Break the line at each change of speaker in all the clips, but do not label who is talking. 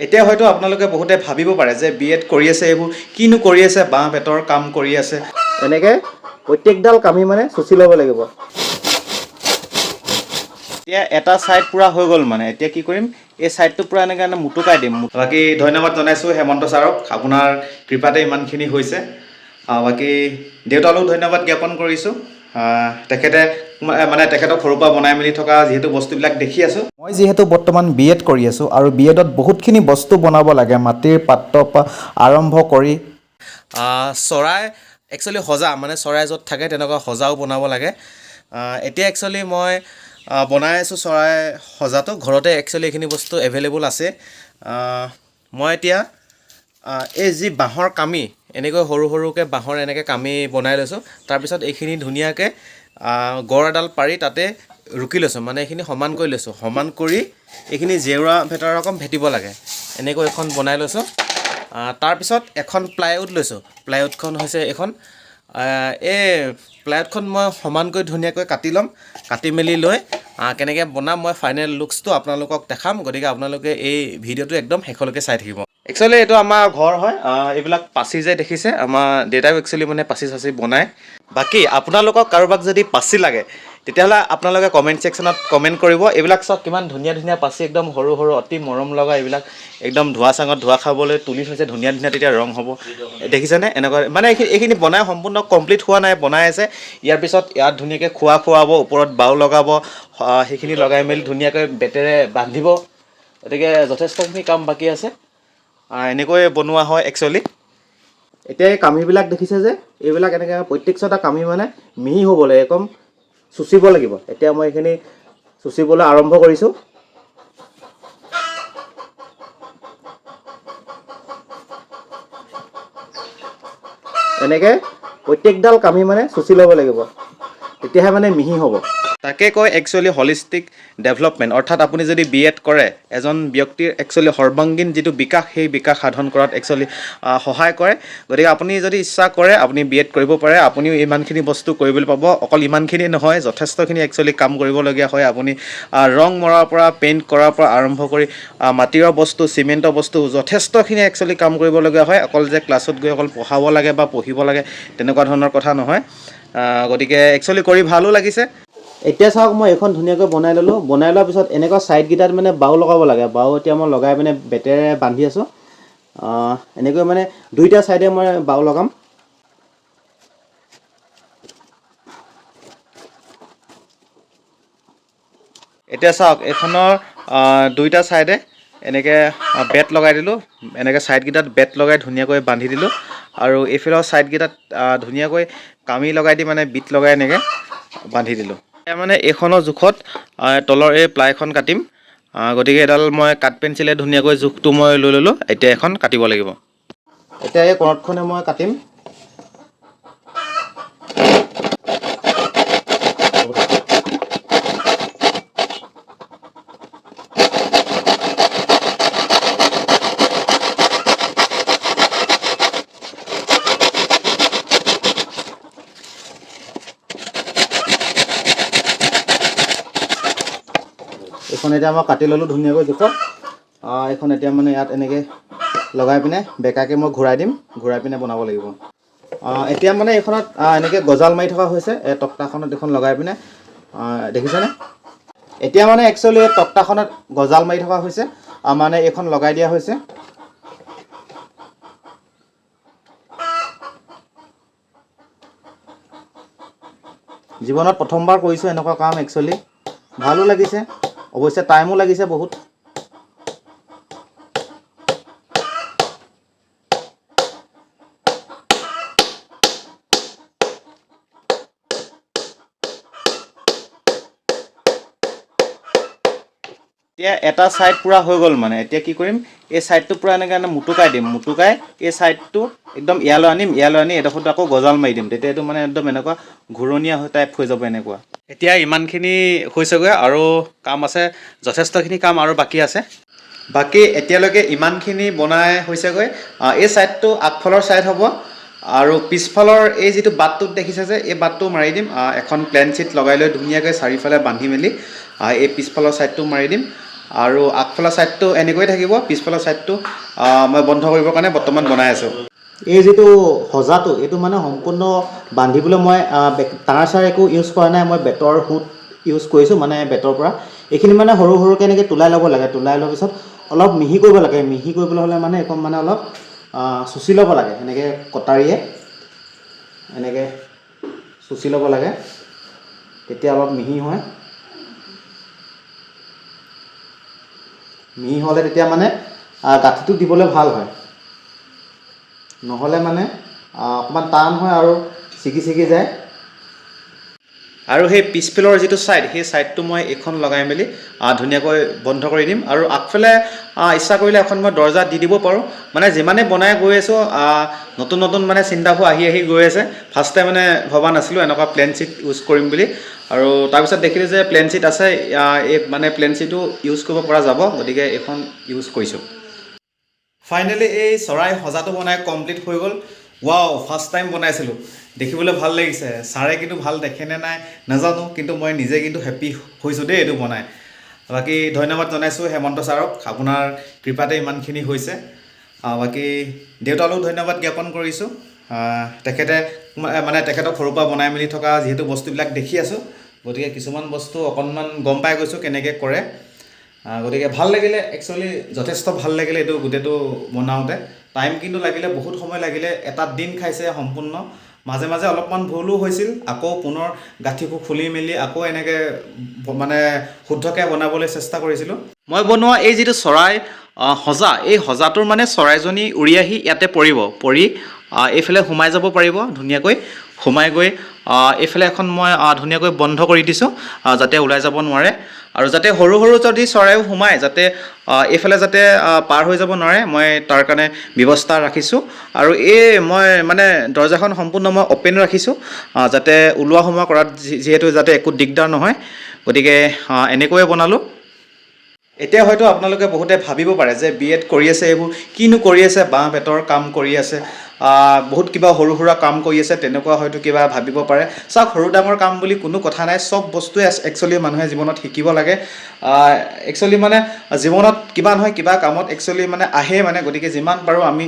এতিয়া হয়তো আপোনালোকে বহুতে ভাবিব পাৰে যে বিএড কৰি আছে এইবোৰ কিনো কৰি আছে, বাঁহ বেতৰ কাম কৰি আছে।
এনেকৈ প্ৰত্যেকডাল কামি মানে চুচি ল'ব লাগিব।
এতিয়া এটা ছাইড পূৰা হৈ গ'ল মানে এতিয়া কি কৰিম, এই ছাইডটো পূৰা এনেকৈ মুটুকাই দিম। বাকী ধন্যবাদ জনাইছোঁ হেমন্ত ছাৰক, আপোনাৰ কৃপাতে ইমানখিনি হৈছে। বাকী দেউতালৈও ধন্যবাদ জ্ঞাপন কৰিছোঁ। তেখেতে মানে তেখেতক সৰুৰ পৰা বনাই মেলি থকা যিহেতু বস্তুবিলাক দেখি আছোঁ। মই যিহেতু বৰ্তমান বিএড কৰি আছোঁ আৰু বিএডত বহুতখিনি বস্তু বনাব লাগে, মাটিৰ পাত্ৰৰ পৰা আৰম্ভ কৰি চৰাই একচুৱেলি সজা মানে চৰাই য'ত থাকে তেনেকুৱা সজাও বনাব লাগে। এতিয়া একচুৱেলি মই বনাই আছোঁ চৰাই সজাটো, ঘৰতে একচুৱেলি এইখিনি বস্তু এভেইলেবল আছে। মই এতিয়া এই যি বাঁহৰ কামি এনেকৈ সৰু সৰুকৈ বাঁহৰ এনেকৈ কামি বনাই লৈছোঁ। তাৰপিছত এইখিনি ধুনীয়াকৈ গড় এডাল পাৰি তাতে ৰুকি লৈছোঁ, মানে এইখিনি সমান কৰি লৈছোঁ। সমান কৰি এইখিনি জেওৰা ভেটাৰ ৰকম ভেটিব লাগে, এনেকৈ এখন বনাই লৈছোঁ। তাৰপিছত এখন প্লাইউড লৈছোঁ। প্লাইউডখন হৈছে এইখন, এই প্লাইউডখন মই সমানকৈ ধুনীয়াকৈ কাটি ল'ম। কাটি মেলি লৈ কেনেকৈ বনাম মই ফাইনেল লুকছটো আপোনালোকক দেখাম। গতিকে আপোনালোকে এই ভিডিঅ'টো একদম শেষলৈকে চাই থাকিব। একচুৱেলি এইটো আমাৰ ঘৰ হয়। এইবিলাক পাচি যে দেখিছে, আমাৰ দেউতাই একচুৱেলি মানে পাচি চাচি বনায়। বাকী আপোনালোকক কাৰোবাক যদি পাচি লাগে তেতিয়াহ'লে আপোনালোকে কমেণ্ট ছেকশ্যনত কমেণ্ট কৰিব। এইবিলাক চাওক কিমান ধুনীয়া ধুনীয়া পাচি, একদম সৰু সৰু অতি মৰম লগা। এইবিলাক একদম ধোঁৱা চাঙত ধোঁৱা খাবলৈ তুলি থৈছে, ধুনীয়া ধুনীয়া তেতিয়া ৰং হ'ব। দেখিছেনে? এনেকুৱা মানে এইখিনি বনাই সম্পূৰ্ণ কমপ্লিট হোৱা নাই, বনাই আছে। ইয়াৰ পিছত ইয়াত ধুনীয়াকৈ খোৱা খুৱাব, ওপৰত বাও লগাব, সেইখিনি লগাই মেলি ধুনীয়াকৈ বেতেৰে বান্ধিব। গতিকে যথেষ্টখিনি কাম বাকী আছে। এনেকৈ বনোৱা হয় একচুৱেলি।
এতিয়া এই কামিবিলাক দেখিছে যে, এইবিলাক এনেকৈ প্ৰত্যেকটা কামি মানে মিহি হ'ব লাগে, একদম চুচিব লাগিব। এতিয়া মই এইখিনি চুচিবলৈ আৰম্ভ কৰিছোঁ। এনেকৈ প্ৰত্যেকডাল কামি মানে চুচি ল'ব লাগিব, তেতিয়াহে মানে মিহি হ'ব।
তাকে কয় একচুৱেলি হলিষ্টিক ডেভেলপমেণ্ট। অৰ্থাৎ আপুনি যদি বিএড কৰে এজন ব্যক্তিৰ একচুৱেলি সৰ্বাংগীন যিটো বিকাশ, সেই বিকাশ সাধন কৰাত একচুৱেলি সহায় কৰে। গতিকে আপুনি যদি ইচ্ছা কৰে আপুনি বিএড কৰিব পাৰে, আপুনিও ইমানখিনি বস্তু কৰিবলৈ পাব। অকল ইমানখিনি নহয়, যথেষ্টখিনি একচুৱেলি কাম কৰিবলগীয়া হয়। আপুনি ৰং মৰাৰ পৰা, পেইণ্ট কৰাৰ পৰা আৰম্ভ কৰি মাটিৰ বস্তু, চিমেণ্টৰ বস্তু, যথেষ্টখিনি একচুৱেলি কাম কৰিবলগীয়া হয়। অকল যে ক্লাছত গৈ অকল পঢ়াব লাগে বা পঢ়িব লাগে তেনেকুৱা ধৰণৰ কথা নহয়। গতিকে একচুৱেলি কৰি ভালো লাগিছে।
এতিয়া চাওক, মই এইখন ধুনীয়াকৈ বনাই ল'লোঁ। বনাই লোৱাৰ পিছত এনেকুৱা ছাইডকেইটাত মানে বাও লগাব লাগে। বাও এতিয়া মই লগাই পিনে বেতেৰে বান্ধি আছোঁ। এনেকৈ মানে দুইটা ছাইডে মই বাও লগাম।
এতিয়া চাওক, এইখনৰ দুইটা ছাইডে এনেকৈ বেট লগাই দিলোঁ। এনেকৈ ছাইডকেইটাত বেট লগাই ধুনীয়াকৈ বান্ধি দিলোঁ। আৰু এইফালৰ ছাইডকেইটাত ধুনীয়াকৈ কামি লগাই দি মানে বিট লগাই এনেকৈ বান্ধি দিলোঁ। এতিয়া মানে এইখনৰ জোখত তলৰ এই প্লাইখন কাটিম। গতিকে এডাল মই কাঠ পেঞ্চিলে ধুনীয়াকৈ জোখটো মই লৈ ল'লোঁ। এতিয়া এখন কাটিব লাগিব।
এতিয়া এই কণতখনে মই কাটিম। এইখন এতিয়া মই কাটি ল'লোঁ ধুনীয়াকৈ জোখত। এইখন এতিয়া মানে ইয়াত এনেকৈ লগাই পিনে বেকাকৈ মই ঘূৰাই দিম, ঘূৰাই পিনে বনাব লাগিব। এতিয়া মানে এইখনত এনেকৈ গজাল মাৰি থকা হৈছে। এই তক্তাখনত এইখন লগাই পিনে, দেখিছেনে? এতিয়া মানে একচুৱেলি এই তক্তাখনত গজাল মাৰি থকা হৈছে, মানে এইখন লগাই দিয়া হৈছে। জীৱনত প্ৰথমবাৰ কৰিছোঁ এনেকুৱা কাম। একচুৱেলি ভালো লাগিছে, অৱশ্যে টাইমো লাগিছে বহুত।
এতিয়া এটা ছাইড পূৰা হৈ গ'ল মানে এতিয়া কি কৰিম, এই ছাইডটো পূৰা এনেকৈ মুটুকাই দিম। মুটুকাই এই ছাইডটো একদম ইয়ালৈ আনিম, ইয়ালৈ আনি এডোখৰটো আকৌ গজাল মাৰি দিম। তেতিয়া এইটো মানে একদম এনেকুৱা ঘূৰণীয়া টাইপ হৈ যাব এনেকুৱা। এতিয়া ইমানখিনি হৈছেগৈ আৰু কাম আছে, যথেষ্টখিনি কাম আৰু বাকী আছে। বাকী এতিয়ালৈকে ইমানখিনি বনাই হৈছেগৈ। এই ছাইডটো আগফালৰ ছাইড হ'ব আৰু পিছফালৰ এই যিটো বাটটোত দেখিছে যে, এই বাটটো মাৰি দিম। এখন প্লেন চিট লগাই লৈ ধুনীয়াকৈ চাৰিওফালে বান্ধি মেলি এই পিছফালৰ ছাইডটো মাৰি দিম। আৰু আগফালৰ ছাইডটো এনেকৈয়ে থাকিব, পিছফালৰ ছাইডটো মই বন্ধ কৰিবৰ কাৰণে বৰ্তমান বনাই আছোঁ।
এই যিটো সজাটো এইটো মানে সম্পূৰ্ণ বান্ধিবলৈ মই তাঁৰ চাৰ একো ইউজ কৰা নাই, মই বেতৰ সূত ইউজ কৰিছোঁ, মানে বেতৰ পৰা এইখিনি মানে সৰু সৰুকৈ এনেকৈ তোলাই ল'ব লাগে। তোলাই লোৱাৰ পিছত অলপ মিহি কৰিব লাগে। মিহি কৰিবলৈ হ'লে মানে একদম মানে অলপ চুচি ল'ব লাগে, এনেকৈ কটাৰীয়ে এনেকৈ চুচি ল'ব লাগে, তেতিয়া অলপ মিহি হয়। মিহি হ'লে তেতিয়া মানে গাঁঠিটো দিবলৈ ভাল হয়, নহ'লে মানে অকণমান টান হয় আৰু ছিগি ছিগি যায়।
আৰু সেই পিছফালৰ যিটো ছাইড, সেই ছাইডটো মই এইখন লগাই মেলি ধুনীয়াকৈ বন্ধ কৰি দিম। আৰু আগফালে ইচ্ছা কৰিলে এখন মই দৰ্জা দি দিব পাৰোঁ। মানে যিমানে বনাই গৈ আছোঁ নতুন নতুন মানে চিন্তাবোৰ আহি গৈ আছে। ফাৰ্ষ্টে মানে ভবা নাছিলোঁ এনেকুৱা প্লেন শ্বীট ইউজ কৰিম বুলি, আৰু তাৰপিছত দেখিলোঁ যে প্লেন শ্বীট আছে, এই মানে প্লেন শ্বীটো ইউজ কৰিব পৰা যাব, গতিকে এইখন ইউজ কৰিছোঁ। ফাইনেলি এই চৰাই সজাটো বনাই কমপ্লিট হৈ গ'ল। ৱাও, ফাৰ্ষ্ট টাইম বনাইছিলোঁ, দেখিবলৈ ভাল লাগিছে। ছাৰে কিন্তু ভাল দেখেনে নাই নাজানো, কিন্তু মই নিজে কিন্তু হেপ্পী হৈছোঁ দেই এইটো বনাই। বাকী ধন্যবাদ জনাইছোঁ হেমন্ত ছাৰক, আপোনাৰ কৃপাতে ইমানখিনি হৈছে। বাকী দেউতালৈও ধন্যবাদ জ্ঞাপন কৰিছোঁ। তেখেতক সৰুৰ পৰা বনাই মেলি থকা যিহেতু বস্তুবিলাক দেখি আছোঁ, গতিকে কিছুমান বস্তু অকণমান গম পাই গৈছোঁ কেনেকৈ কৰে। গতিকে ভাল লাগিলে, একচুৱেলি যথেষ্ট ভাল লাগিলে এইটো গোটেইটো বনাওঁতে। টাইম কিন্তু লাগিলে, বহুত সময় লাগিলে, এটা দিন খাইছে সম্পূৰ্ণ। মাজে মাজে অলপমান ভুলো হৈছিল, আকৌ পুনৰ গাঁঠিবোৰ খুলি মেলি আকৌ এনেকৈ মানে শুদ্ধকৈ বনাবলৈ চেষ্টা কৰিছিলোঁ। মই বনোৱা এই যিটো চৰাই সজা, এই সজাটোৰ মানে চৰাইজনী উৰি আহি ইয়াতে পৰি এইফালে সোমাই যাব পাৰিব ধুনীয়াকৈ। সোমাই গৈ এইফালে এখন মই ধুনীয়াকৈ বন্ধ কৰি দিছোঁ, যাতে ওলাই যাব নোৱাৰে। আৰু যাতে সৰু সৰু যদি চৰাইও সোমায়, যাতে এইফালে যাতে পাৰ হৈ যাব নোৱাৰে, মই তাৰ কাৰণে ব্যৱস্থা ৰাখিছোঁ। আৰু মই মানে দৰ্জাখন সম্পূৰ্ণ মই অ'পেন ৰাখিছোঁ, যাতে ওলোৱা সোমোৱা কৰাত যিহেতু যাতে একো দিগদাৰ নহয়, গতিকে এনেকৈয়ে বনালোঁ। এতিয়া হয়তো আপোনালোকে বহুতে ভাবিব পাৰে যে B.Ed কৰি আছে, এইবোৰ কিনো কৰি আছে, বাঁহ বেতৰ কাম কৰি আছে, বহুত কিবা সৰু সুৰা কাম কৰি আছে, তেনেকুৱা হয়তো কিবা ভাবিব পাৰে। চাওক, সৰু ডাঙৰ কাম বুলি কোনো কথা নাই, চব বস্তুৱে একচুৱেলি মানুহে জীৱনত শিকিব লাগে। একচুৱেলি মানে জীৱনত কিবা নহয় কিবা কামত একচুৱেলি মানে আহে মানে, গতিকে যিমান পাৰোঁ আমি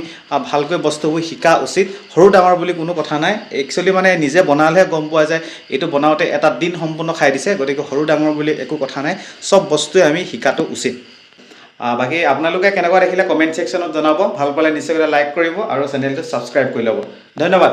ভালকৈ বস্তুবোৰ শিকা উচিত। সৰু ডাঙৰ বুলি কোনো কথা নাই, একচুৱেলি মানে নিজে বনালেহে গম পোৱা যায় এইটো বনাওঁতে এটা দিন সম্পূৰ্ণ খাই দিছে, গতিকে সৰু ডাঙৰ বুলি একো কথা নাই, চব বস্তুৱে আমি শিকাটো উচিত। বাকী আপোনালোকে কেনেকুৱা দেখিলে কমেণ্ট ছেকশ্যনত জনাব। ভাল পালে নিশ্চয়কৈ লাইক কৰিব আৰু চেনেলটো ছাবস্ক্ৰাইব কৰি ল'ব। ধন্যবাদ।